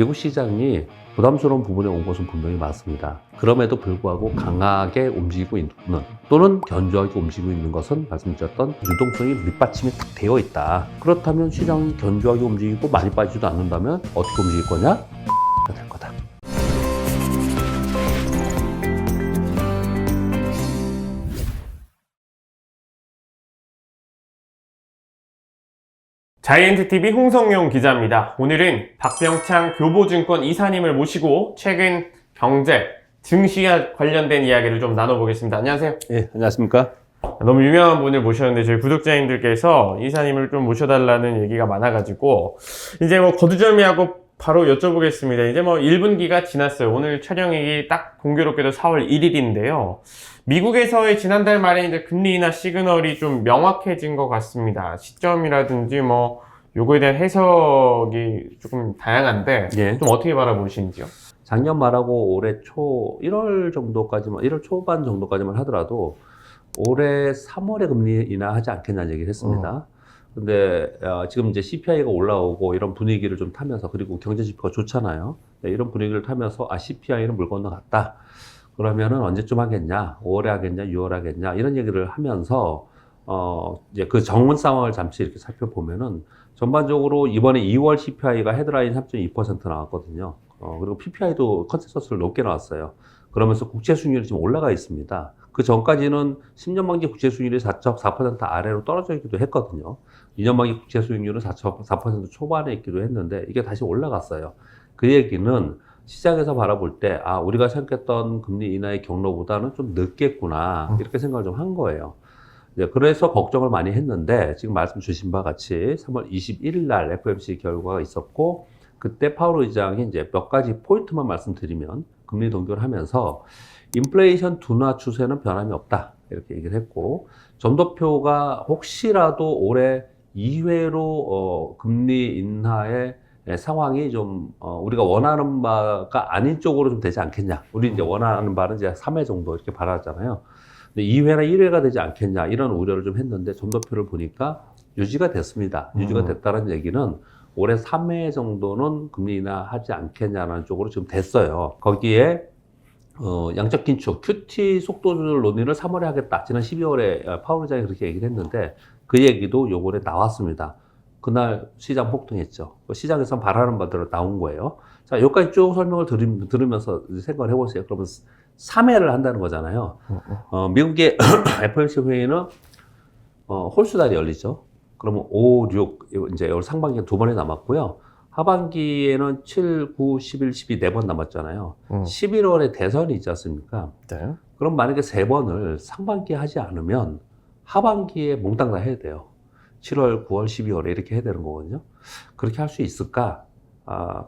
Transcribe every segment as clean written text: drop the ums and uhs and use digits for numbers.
미국 시장이 부담스러운 부분에 온 것은 분명히 맞습니다. 그럼에도 불구하고 강하게 움직이고 있는 또는 견조하게 움직이고 있는 것은 말씀드렸던 유동성이 밑받침이 딱 되어 있다. 그렇다면 시장이 견조하게 움직이고 많이 빠지지도 않는다면 어떻게 움직일 거냐? 될 거다. 자이언트TV 홍성용 기자입니다. 오늘은 박병창 교보증권 이사님을 모시고 최근 경제, 증시와 관련된 이야기를 좀 나눠보겠습니다. 안녕하세요. 예, 안녕하십니까? 너무 유명한 분을 모셨는데 저희 구독자님들께서 이사님을 좀 모셔달라는 얘기가 많아가지고 이제 뭐 거두절미하고 바로 여쭤보겠습니다. 이제 뭐 1분기가 지났어요. 오늘 촬영이 딱 공교롭게도 4월 1일인데요. 미국에서의 지난달 말에 이제 금리 인하 시그널이 좀 명확해진 것 같습니다. 시점이라든지 뭐 요거에 대한 해석이 조금 다양한데 예. 좀 어떻게 바라보시는지요? 작년 말하고 올해 초 1월 정도까지만 1월 초반 정도까지만 하더라도 올해 3월에 금리 인하하지 않겠냐는 얘기를 했습니다. 근데 지금 이제 CPI가 올라오고 이런 분위기를 좀 타면서 그리고 경제 지표가 좋잖아요. 네, 이런 분위기를 타면서 CPI는 물 건너갔다. 그러면은 언제쯤 하겠냐? 5월에 하겠냐? 6월에 하겠냐? 이런 얘기를 하면서 이제 그 정문 상황을 잠시 이렇게 살펴보면은 전반적으로 이번에 2월 CPI가 헤드라인 3.2% 나왔거든요. 그리고 PPI도 컨센서스를 높게 나왔어요. 그러면서 국채 수익률이 지금 올라가 있습니다. 그 전까지는 10년 만기 국채 수익률이 4.4% 아래로 떨어져 있기도 했거든요. 2년 만기 국채 수익률은 4% 초반에 있기도 했는데 이게 다시 올라갔어요. 그 얘기는 시장에서 바라볼 때 우리가 생각했던 금리 인하의 경로보다는 좀 늦겠구나 이렇게 생각을 좀 한 거예요. 그래서 걱정을 많이 했는데 지금 말씀 주신 바와 같이 3월 21일 날 FOMC 결과가 있었고 그때 파월 의장이 이제 몇 가지 포인트만 말씀드리면 금리 동결을 하면서 인플레이션 둔화 추세는 변함이 없다 이렇게 얘기를 했고 점도표가 혹시라도 올해 2회로 금리 인하의 상황이 좀 우리가 원하는 바가 아닌 쪽으로 좀 되지 않겠냐. 우리 이제 원하는 바는 이제 3회 정도 이렇게 바라잖아요. 근데 2회나 1회가 되지 않겠냐 이런 우려를 좀 했는데 점도표를 보니까 유지가 됐습니다. 유지가 됐다는 얘기는 올해 3회 정도는 금리 인하하지 않겠냐라는 쪽으로 지금 됐어요. 거기에 양적 긴축, QT 속도 조절 논의를 3월에 하겠다. 지난 12월에 파월 의장이 그렇게 얘기를 했는데 그 얘기도 요번에 나왔습니다. 그날 시장 폭등했죠. 시장에서 바라는 바대로 나온 거예요. 자, 여기까지 쭉 설명을 들으면서 생각을 해보세요. 그러면 3회를 한다는 거잖아요. 미국의 FOMC 회의는 홀수달이 열리죠. 그러면 5, 6, 이제 올 상반기에 2번이 남았고요. 하반기에는 7, 9, 11, 12 4번 남았잖아요. 11월에 대선이 있지 않습니까? 네. 그럼 만약에 3번을 상반기에 하지 않으면 하반기에 몽땅 다 해야 돼요. 7월, 9월, 12월에 이렇게 해야 되는 거거든요. 그렇게 할 수 있을까?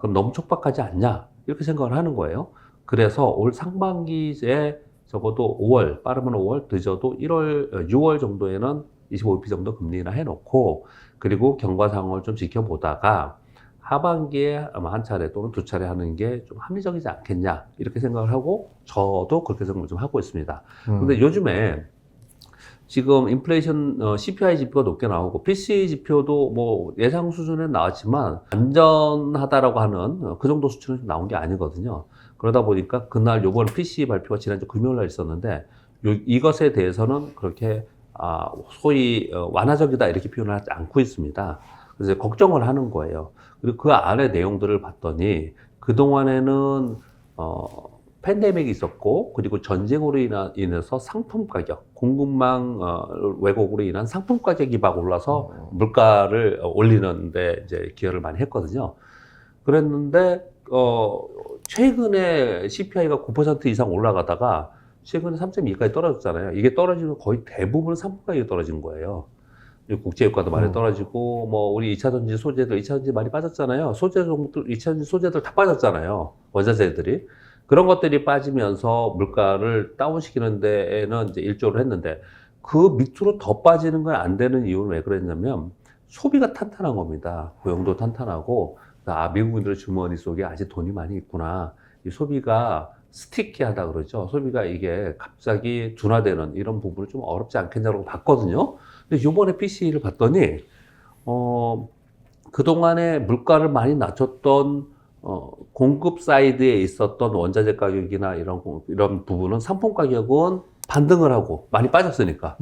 그럼 너무 촉박하지 않냐? 이렇게 생각을 하는 거예요. 그래서 올 상반기에 적어도 5월, 빠르면 5월, 늦어도 1월, 6월 정도에는 25bp 정도 금리 인하 해놓고 그리고 경과 상황을 좀 지켜보다가 하반기에 아마 한 차례 또는 2차례 하는 게 좀 합리적이지 않겠냐 이렇게 생각을 하고 저도 그렇게 생각을 좀 하고 있습니다. 근데 요즘에 지금 인플레이션 CPI 지표가 높게 나오고 PCE 지표도 뭐 예상 수준에 나왔지만 안전하다라고 하는 그 정도 수준은 나온 게 아니거든요. 그러다 보니까 그날 요번 PCE 발표가 지난주 금요일 날 있었는데 이것에 대해서는 그렇게 소위 완화적이다 이렇게 표현을 하지 않고 있습니다. 그래서 걱정을 하는 거예요. 그리고 그 안에 내용들을 봤더니 그동안에는 팬데믹이 있었고 그리고 전쟁으로 인해서 상품 가격, 공급망 왜곡으로 인한 상품 가격이 막 올라서 물가를 올리는데 이제 기여를 많이 했거든요. 그랬는데 최근에 CPI가 9% 이상 올라가다가 최근에 3.2까지 떨어졌잖아요. 이게 떨어지면 거의 대부분 상품 가격이 떨어진 거예요. 국제유가도 많이 떨어지고, 뭐, 우리 2차전지 소재들, 2차전지 많이 빠졌잖아요. 2차전지 소재들 다 빠졌잖아요. 원자재들이. 그런 것들이 빠지면서 물가를 다운시키는 데에는 이제 일조를 했는데, 그 밑으로 더 빠지는 건 안 되는 이유는 왜 그랬냐면, 소비가 탄탄한 겁니다. 고용도 탄탄하고, 미국인들의 주머니 속에 아직 돈이 많이 있구나. 이 소비가 스티키하다 그러죠. 소비가 이게 갑자기 둔화되는 이런 부분을 좀 어렵지 않겠냐고 봤거든요. 근데 요번에 PCE를 봤더니, 그동안에 물가를 많이 낮췄던 공급 사이드에 있었던 원자재 가격이나 이런 부분은 상품 가격은 반등을 하고 많이 빠졌으니까.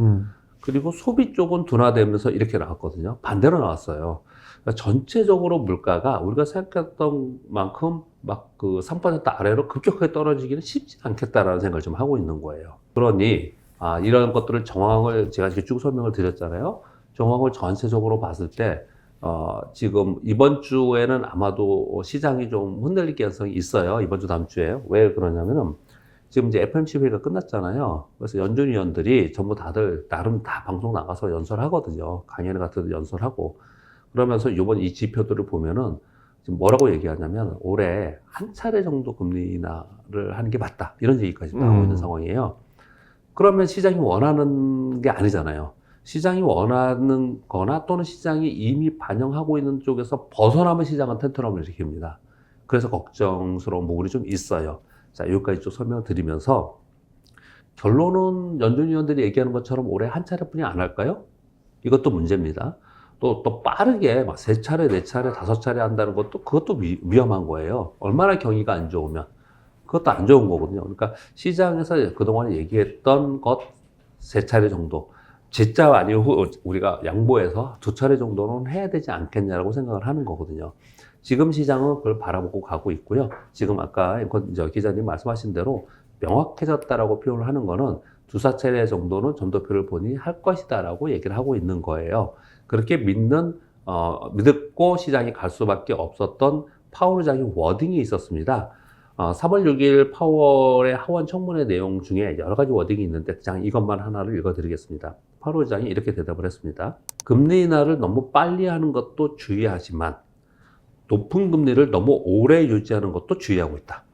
그리고 소비 쪽은 둔화되면서 이렇게 나왔거든요. 반대로 나왔어요. 그러니까 전체적으로 물가가 우리가 생각했던 만큼 막 그 3% 아래로 급격하게 떨어지기는 쉽지 않겠다라는 생각을 좀 하고 있는 거예요. 그러니, 이런 것들을 정황을 제가 이렇게 쭉 설명을 드렸잖아요. 정황을 전체적으로 봤을 때, 지금 이번 주에는 아마도 시장이 좀 흔들릴 가능성이 있어요. 이번 주 다음 주에. 왜 그러냐면은 지금 이제 FOMC 회의가 끝났잖아요. 그래서 연준위원들이 전부 다들 나름 다 방송 나가서 연설하거든요. 강연 같은 데 연설하고. 그러면서 이번 이 지표들을 보면은 지금 뭐라고 얘기하냐면 올해 한 차례 정도 금리 인하를 하는 게 맞다. 이런 얘기까지 나오고 있는 상황이에요. 그러면 시장이 원하는 게 아니잖아요. 시장이 원하는 거나 또는 시장이 이미 반영하고 있는 쪽에서 벗어나면 시장은 텐트럼을 일으킵니다. 그래서 걱정스러운 부분이 좀 있어요. 자, 여기까지 좀 설명을 드리면서 결론은 연준위원들이 얘기하는 것처럼 올해 한 차례뿐이 안 할까요? 이것도 문제입니다. 또 빠르게 막 3차례, 4차례, 5차례 한다는 것도 그것도 위험한 거예요. 얼마나 경기가 안 좋으면. 그것도 안 좋은 거거든요. 그러니까 시장에서 그동안 얘기했던 것 3차례 정도. 진짜 아니고 우리가 양보해서 2차례 정도는 해야 되지 않겠냐라고 생각을 하는 거거든요. 지금 시장은 그걸 바라보고 가고 있고요. 지금 아까 기자님 말씀하신 대로 명확해졌다라고 표현을 하는 거는 2~4차례 정도는 전도표를 보니 할 것이다라고 얘기를 하고 있는 거예요. 그렇게 믿고 시장이 갈 수밖에 없었던 파월 의장의 워딩이 있었습니다. 3월 6일 파월의 하원 청문회 내용 중에 여러 가지 워딩이 있는데 그냥 이것만 하나를 읽어드리겠습니다. 파월 의장이 이렇게 대답을 했습니다. 금리 인하를 너무 빨리 하는 것도 주의하지만 높은 금리를 너무 오래 유지하는 것도 주의하고 있다.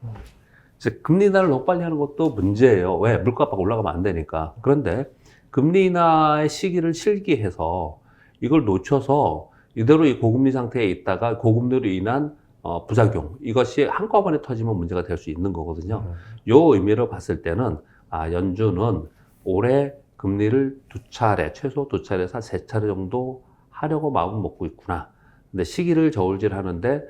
즉 금리 인하를 너무 빨리 하는 것도 문제예요. 왜? 물가가 올라가면 안 되니까. 그런데 금리 인하의 시기를 실기해서 이걸 놓쳐서 이대로 이 고금리 상태에 있다가 고금리로 인한 부작용, 이것이 한꺼번에 터지면 문제가 될 수 있는 거거든요. 요 의미로 봤을 때는 연준은 올해 금리를 최소 2차례에서 3차례 정도 하려고 마음을 먹고 있구나. 근데 시기를 저울질하는데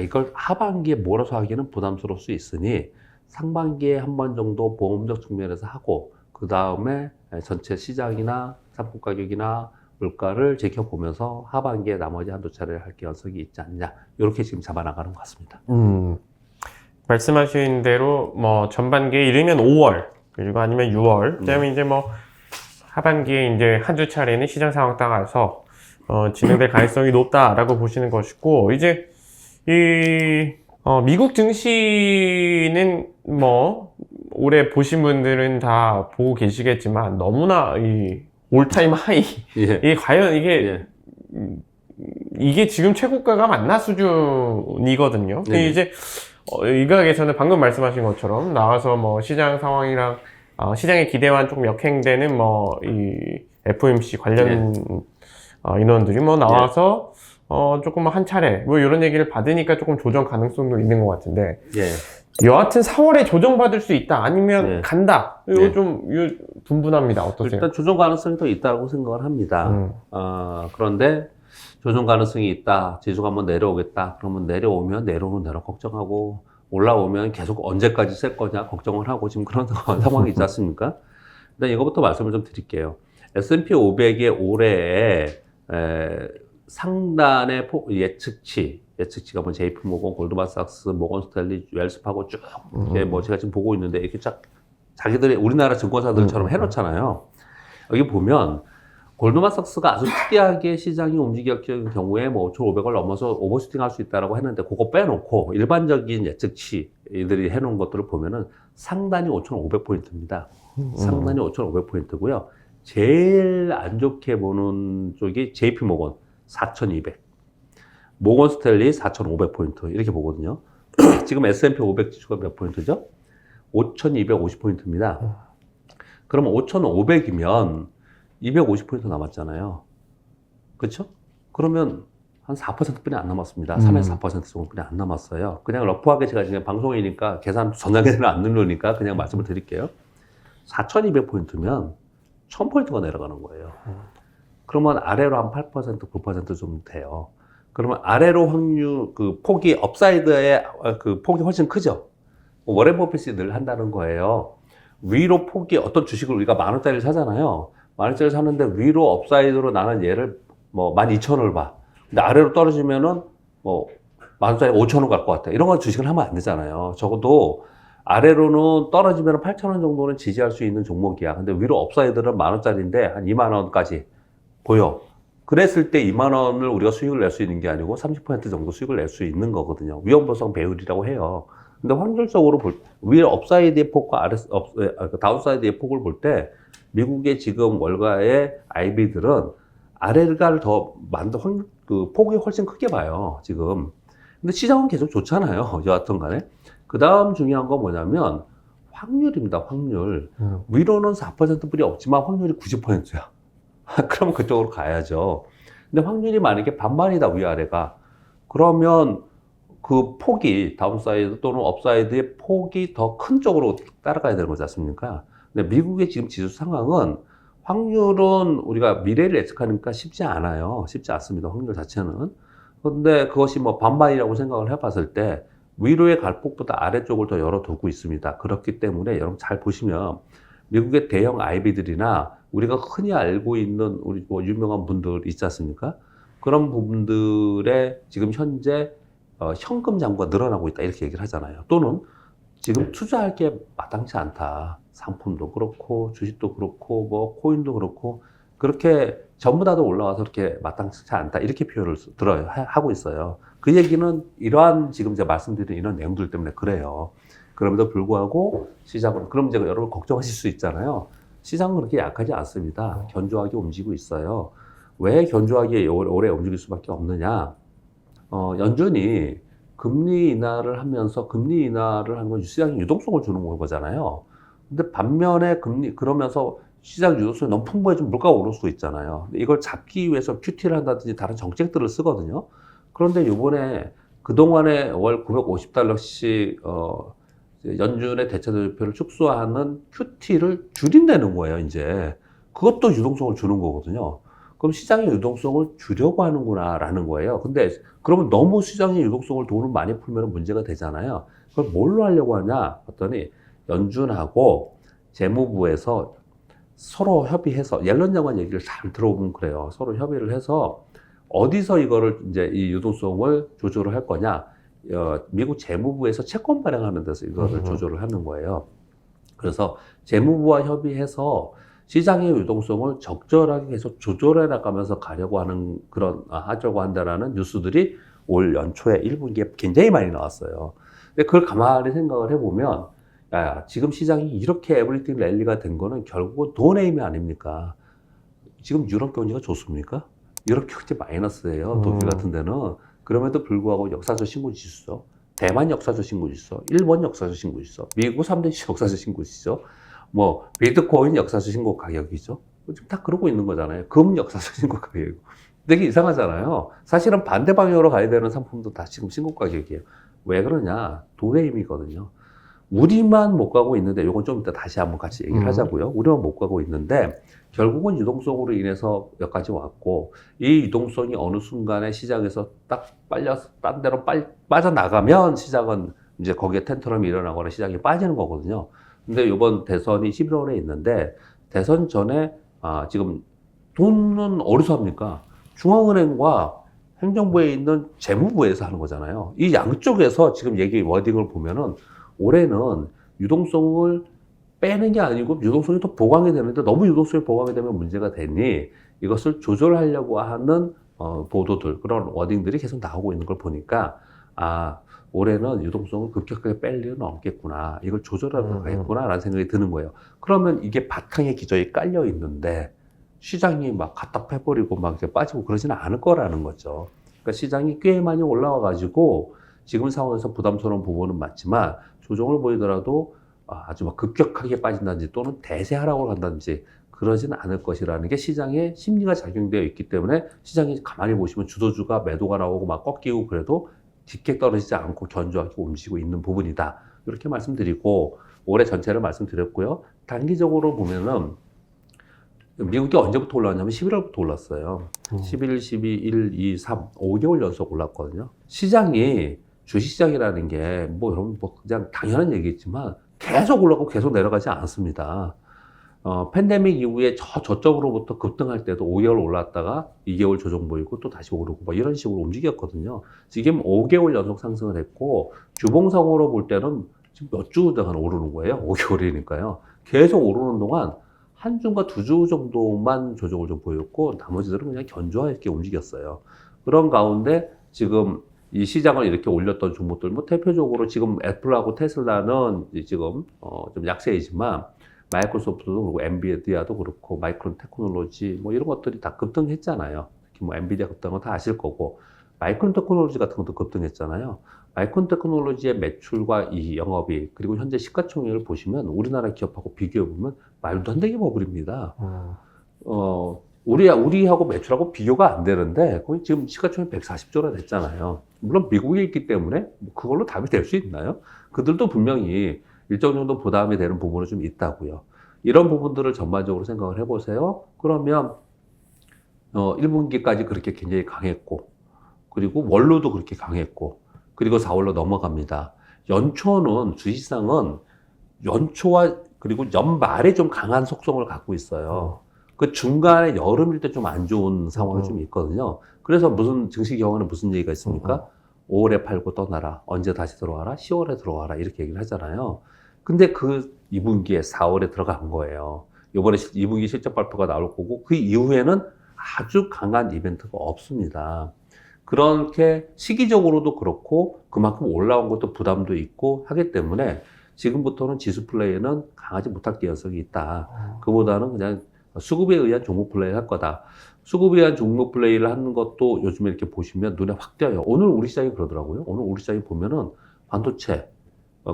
이걸 하반기에 몰아서 하기는 부담스러울 수 있으니 상반기에 한 번 정도 보험적 측면에서 하고 그 다음에 전체 시장이나 상품 가격이나 물가를 지켜보면서 하반기에 나머지 한두 차례를 할 가능성이 있지 않냐. 이렇게 지금 잡아나가는 것 같습니다. 말씀하신 대로 뭐 전반기에 이르면 5월 그리고 아니면 6월 그다음에 이제 뭐 하반기에 이제 한두 차례는 시장 상황 따라서 진행될 가능성이 높다라고 보시는 것이고 이제 미국 증시는 뭐 올해 보신 분들은 다 보고 계시겠지만 너무나 올타임 하이 이게 과연 이게 지금 최고가가 맞나 수준이거든요. 네. 이제 이 가격에서는 방금 말씀하신 것처럼 나와서 뭐 시장 상황이랑 시장의 기대와는 조금 역행되는 뭐 이 FOMC 관련 인원들이 뭐 나와서 조금 한 차례 뭐 이런 얘기를 받으니까 조금 조정 가능성도 있는 것 같은데 여하튼 4월에 조정받을 수 있다 아니면 간다 이거 좀 분분합니다. 어떠세요? 일단 조정 가능성이 더 있다고 생각을 합니다. 그런데 조정 가능성이 있다, 지수가 한번 내려오겠다, 그러면 내려오는 대로 걱정하고 올라오면 계속 언제까지 쓸 거냐 걱정을 하고 지금 그런 상황이 있지 않습니까? 일단 이거부터 말씀을 좀 드릴게요. S&P 500의 올해에 상단의 예측치가 뭐 JP 모건, 골드만삭스, 모건 스탠리, 웰스파고 쭉 이렇게 뭐 제가 지금 보고 있는데 이렇게 쫙 자기들이 우리나라 증권사들처럼 해놓잖아요. 여기 보면 골드만삭스가 아주 특이하게 시장이 움직였던 경우에 뭐 5,500을 넘어서 오버슈팅 할 수 있다라고 했는데 그거 빼놓고 일반적인 예측치들이 해놓은 것들을 보면은 상단이 5,500포인트입니다. 상단이 5,500포인트고요. 제일 안 좋게 보는 쪽이 JP 모건 4,200, 모건 스탠리 4,500포인트 이렇게 보거든요. 지금 S&P 500 지수가 몇 포인트죠? 5,250포인트입니다. 그러면 5,500이면 250포인트 남았잖아요. 그렇죠? 그러면 한 4%뿐이 안 남았습니다. 3에서 4% 정도뿐이 안 남았어요. 그냥 러프하게 제가 지금 방송이니까 전화계산을 안 누르니까 그냥 말씀을 드릴게요. 4,200포인트면 1,000포인트가 내려가는 거예요. 그러면 아래로 한 8%, 9% 좀 돼요. 그러면 아래로 확률 그 폭이 업사이드의 그 폭이 훨씬 크죠. 워렌 버핏이 늘 한다는 거예요. 위로 폭이 어떤 주식을 우리가 10,000원짜리를 사잖아요. 10,000원짜리 사는데 위로 업사이드로 나는 얘를 뭐 12,000원을 봐. 근데 아래로 떨어지면은 뭐 10,000원짜리 5,000원 갈 것 같아. 이런 건 주식을 하면 안 되잖아요. 적어도 아래로는 떨어지면 8,000원 정도는 지지할 수 있는 종목이야. 근데 위로 업사이드는 10,000원짜리인데 한 20,000원까지 보여. 그랬을 때 20,000원을 우리가 수익을 낼 수 있는 게 아니고 30% 정도 수익을 낼 수 있는 거거든요. 위험보상 배율이라고 해요. 근데 확률적으로 위에 업사이드의 폭과 다운사이드의 폭을 볼 때 미국의 지금 월가의 IB들은 아래가를 더 그 폭이 훨씬 크게 봐요, 지금. 근데 시장은 계속 좋잖아요, 여하튼 간에. 그 다음 중요한 건 뭐냐면 확률입니다, 확률. 위로는 4% 뿐이 없지만 확률이 90%야. 그러면 그쪽으로 가야죠. 근데 확률이 만약에 반반이다, 위아래가. 그러면 그 폭이 다운사이드 또는 업사이드의 폭이 더 큰 쪽으로 따라가야 되는 거지 않습니까? 근데 미국의 지금 지수 상황은 확률은 우리가 미래를 예측하니까 쉽지 않아요. 쉽지 않습니다. 확률 자체는. 그런데 그것이 뭐 반반이라고 생각을 해봤을 때 위로의 갈폭보다 아래쪽을 더 열어두고 있습니다. 그렇기 때문에 여러분 잘 보시면 미국의 대형 IB들이나 우리가 흔히 알고 있는 우리 뭐 유명한 분들 있지 않습니까? 그런 부분들의 지금 현재 현금 잔고가 늘어나고 있다 이렇게 얘기를 하잖아요. 또는 지금 투자할 게 마땅치 않다. 상품도 그렇고 주식도 그렇고 뭐 코인도 그렇고 그렇게 전부 다도 올라와서 그렇게 마땅치 않다 이렇게 표현을 하고 있어요. 그 얘기는 이러한 지금 제가 말씀드린 이런 내용들 때문에 그래요. 그럼에도 불구하고 시장은 그럼 이제 여러분 걱정하실 수 있잖아요. 시장은 그렇게 약하지 않습니다. 견조하게 움직이고 있어요. 왜 견조하게 오래 움직일 수밖에 없느냐? 연준이 금리 인하를 하면서 금리 인하를 하는 건 시장에 유동성을 주는 거잖아요. 근데 반면에 그러면서 시장 유동성이 너무 풍부해지면 물가가 오를 수 있잖아요. 근데 이걸 잡기 위해서 QT를 한다든지 다른 정책들을 쓰거든요. 그런데 이번에 그동안에 월 950달러씩, 연준의 대체대표를 축소하는 QT를 줄인다는 거예요, 이제. 그것도 유동성을 주는 거거든요. 그럼 시장의 유동성을 주려고 하는구나라는 거예요. 근데 그러면 너무 시장의 유동성을 돈을 많이 풀면 문제가 되잖아요. 그걸 뭘로 하려고 하냐 봤더니 연준하고 재무부에서 서로 협의해서 옐런 장관 얘기를 잘 들어보면 그래요. 서로 협의를 해서 어디서 이거를 이제 이 유동성을 조절을 할 거냐. 미국 재무부에서 채권 발행하는 데서 이거를 조절을 하는 거예요. 그래서 재무부와 협의해서 시장의 유동성을 적절하게 계속 조절해 나가면서 가려고 하는 하려고 한다라는 뉴스들이 올 연초에 1분기에 굉장히 많이 나왔어요. 근데 그걸 가만히 생각을 해보면, 지금 시장이 이렇게 에브리띵 랠리가 된 거는 결국은 돈의 힘이 아닙니까? 지금 유럽 경제가 좋습니까? 유럽 경제 마이너스예요. 독일 같은 데는. 그럼에도 불구하고 역사적 신고 지수죠. 대만 역사적 신고 지수, 일본 역사적 신고 지수, 미국 3대 역사적 신고 지수, 뭐 비트코인 역사적 신고 가격이죠. 지금 다 그러고 있는 거잖아요. 금 역사적 신고 가격이고. 되게 이상하잖아요. 사실은 반대 방향으로 가야 되는 상품도 다 지금 신고 가격이에요. 왜 그러냐? 돈의 힘이거든요. 우리만 못 가고 있는데, 이건 좀 이따 다시 한번 같이 얘기를 하자고요. 우리만 못 가고 있는데, 결국은 유동성으로 인해서 여기까지 왔고, 이 유동성이 어느 순간에 시장에서 딱 빨려서 딴 데로 빠져나가면 시장은 이제 거기에 텐트럼이 일어나거나 시장이 빠지는 거거든요. 근데 이번 대선이 11월에 있는데, 대선 전에, 지금 돈은 어디서 합니까? 중앙은행과 행정부에 있는 재무부에서 하는 거잖아요. 이 양쪽에서 지금 얘기 워딩을 보면은 올해는 유동성을 빼는 게 아니고 유동성이 더 보강이 되는데 너무 유동성이 보강이 되면 문제가 되니 이것을 조절하려고 하는 보도들, 그런 워딩들이 계속 나오고 있는 걸 보니까 올해는 유동성을 급격하게 뺄 일은 없겠구나. 이걸 조절하려고 가겠구나 라는 생각이 드는 거예요. 그러면 이게 바탕에 기저에 깔려 있는데 시장이 막 갖다 패버리고 막 이렇게 빠지고 그러지는 않을 거라는 거죠. 그러니까 시장이 꽤 많이 올라와 가지고 지금 상황에서 부담스러운 부분은 맞지만 조정을 보이더라도 아주 막 급격하게 빠진다든지 또는 대세 하락을 간다든지 그러지는 않을 것이라는 게 시장의 심리가 작용되어 있기 때문에 시장이 가만히 보시면 주도주가 매도가 나오고 막 꺾이고 그래도 깊게 떨어지지 않고 견조하게 움직이고 있는 부분이다. 이렇게 말씀드리고 올해 전체를 말씀드렸고요. 단기적으로 보면은 미국이 언제부터 올랐냐면 11월부터 올랐어요. 11, 12, 1, 2, 3, 5개월 연속 올랐거든요. 시장이, 주식시장이라는 게 뭐 여러분 뭐 그냥 당연한 얘기겠지만 계속 올라가고 계속 내려가지 않습니다. 팬데믹 이후에 저쪽으로부터 급등할 때도 5개월 올랐다가 2개월 조정 보이고 또 다시 오르고 뭐 이런 식으로 움직였거든요. 지금 5개월 연속 상승을 했고 주봉상으로 볼 때는 지금 몇 주 동안 오르는 거예요. 5개월이니까요. 계속 오르는 동안 한 주인가 2주 정도만 조정을 좀 보였고 나머지들은 그냥 견조하게 움직였어요. 그런 가운데 지금 이 시장을 이렇게 올렸던 종목들, 뭐 대표적으로 지금 애플하고 테슬라는 지금 좀 약세이지만 마이크로소프트도 그렇고 엔비디아도 그렇고 마이크론 테크놀로지 뭐 이런 것들이 다 급등했잖아요. 특히 뭐 엔비디아 급등은 다 아실 거고 마이크론 테크놀로지 같은 것도 급등했잖아요. 마이크론 테크놀로지의 매출과 이 영업이 그리고 현재 시가총액을 보시면 우리나라 기업하고 비교해 보면 말도 안 되게 버블입니다. 우리하고 매출하고 비교가 안 되는데 거의 지금 시가총액 140조나 됐잖아요. 물론 미국에 있기 때문에 그걸로 답이 될 수 있나요? 그들도 분명히 일정 정도 부담이 되는 부분은 좀 있다고요. 이런 부분들을 전반적으로 생각을 해보세요. 그러면 1분기까지 그렇게 굉장히 강했고 그리고 월로도 그렇게 강했고 그리고 4월로 넘어갑니다. 연초는 주식시장은 연초와 그리고 연말에 좀 강한 속성을 갖고 있어요. 그 중간에 여름일 때 좀 안 좋은 상황이 좀 있거든요. 그래서 무슨 증시 경우는 무슨 얘기가 있습니까? 5월에 팔고 떠나라. 언제 다시 들어와라? 10월에 들어와라. 이렇게 얘기를 하잖아요. 근데 그 2분기에 4월에 들어간 거예요. 이번에 2분기 실적 발표가 나올 거고 그 이후에는 아주 강한 이벤트가 없습니다. 그렇게 시기적으로도 그렇고 그만큼 올라온 것도 부담도 있고 하기 때문에 지금부터는 지수 플레이는 강하지 못할 개연성이 있다. 그보다는 그냥 수급에 의한 종목 플레이를 할 거다. 수급에 의한 종목 플레이를 하는 것도 요즘에 이렇게 보시면 눈에 확 띄어요. 오늘 우리 시장이 그러더라고요. 오늘 우리 시장이 보면은 반도체,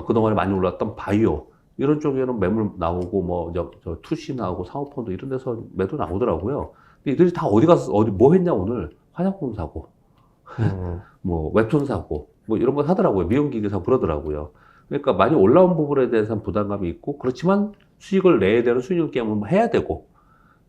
그동안에 많이 올랐던 바이오, 이런 쪽에는 매물 나오고, 뭐, 투시 나오고, 사모펀드 이런 데서 매도 나오더라고요. 근데 이들이 다 어디 가서, 뭐 했냐, 오늘? 화장품 사고, 뭐, 웹툰 사고, 뭐 이런 거 사더라고요. 미용기기 사고 그러더라고요. 그러니까 많이 올라온 부분에 대해서는 부담감이 있고, 그렇지만 수익을 내야 되는 수익을 깨면 해야 되고,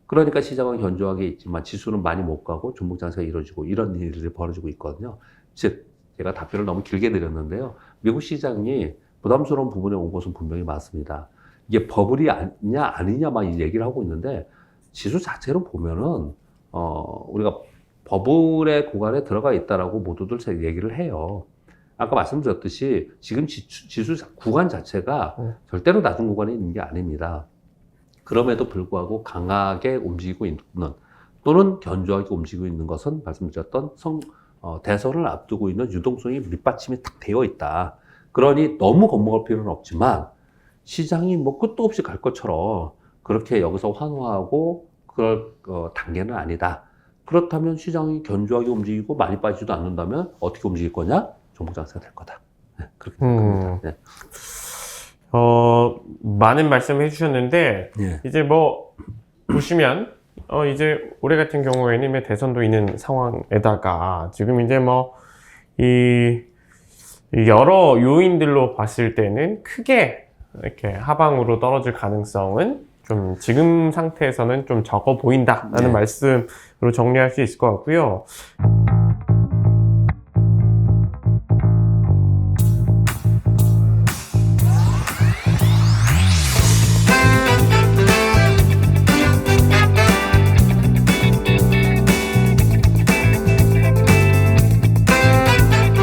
그러니까 시장은 견조하게 있지만 지수는 많이 못 가고 종목 장세가 이루어지고 이런 일들이 벌어지고 있거든요. 즉, 제가 답변을 너무 길게 드렸는데요. 미국 시장이 부담스러운 부분에 온 것은 분명히 맞습니다. 이게 버블이 아니냐만 얘기를 하고 있는데 지수 자체로 보면은 우리가 버블의 구간에 들어가 있다라고 모두들 얘기를 해요. 아까 말씀드렸듯이 지금 지수 구간 자체가 절대로 낮은 구간에 있는 게 아닙니다. 그럼에도 불구하고 강하게 움직이고 있는 또는 견조하게 움직이고 있는 것은 말씀드렸던 대선을 앞두고 있는 유동성이 밑받침이 딱 되어 있다. 그러니 너무 겁먹을 필요는 없지만 시장이 뭐 끝도 없이 갈 것처럼 그렇게 여기서 환호하고 그럴 단계는 아니다. 그렇다면 시장이 견조하게 움직이고 많이 빠지지도 않는다면 어떻게 움직일 거냐? 종목 장세가 될 거다. 네, 그렇게 생각합니다. 네. 많은 말씀을 해주셨는데, 예. 이제 뭐, 보시면, 이제 올해 같은 경우에는 대선도 있는 상황에다가, 지금 이제 뭐, 여러 요인들로 봤을 때는 크게 이렇게 하방으로 떨어질 가능성은 좀 지금 상태에서는 좀 적어 보인다라는 말씀으로 정리할 수 있을 것 같고요.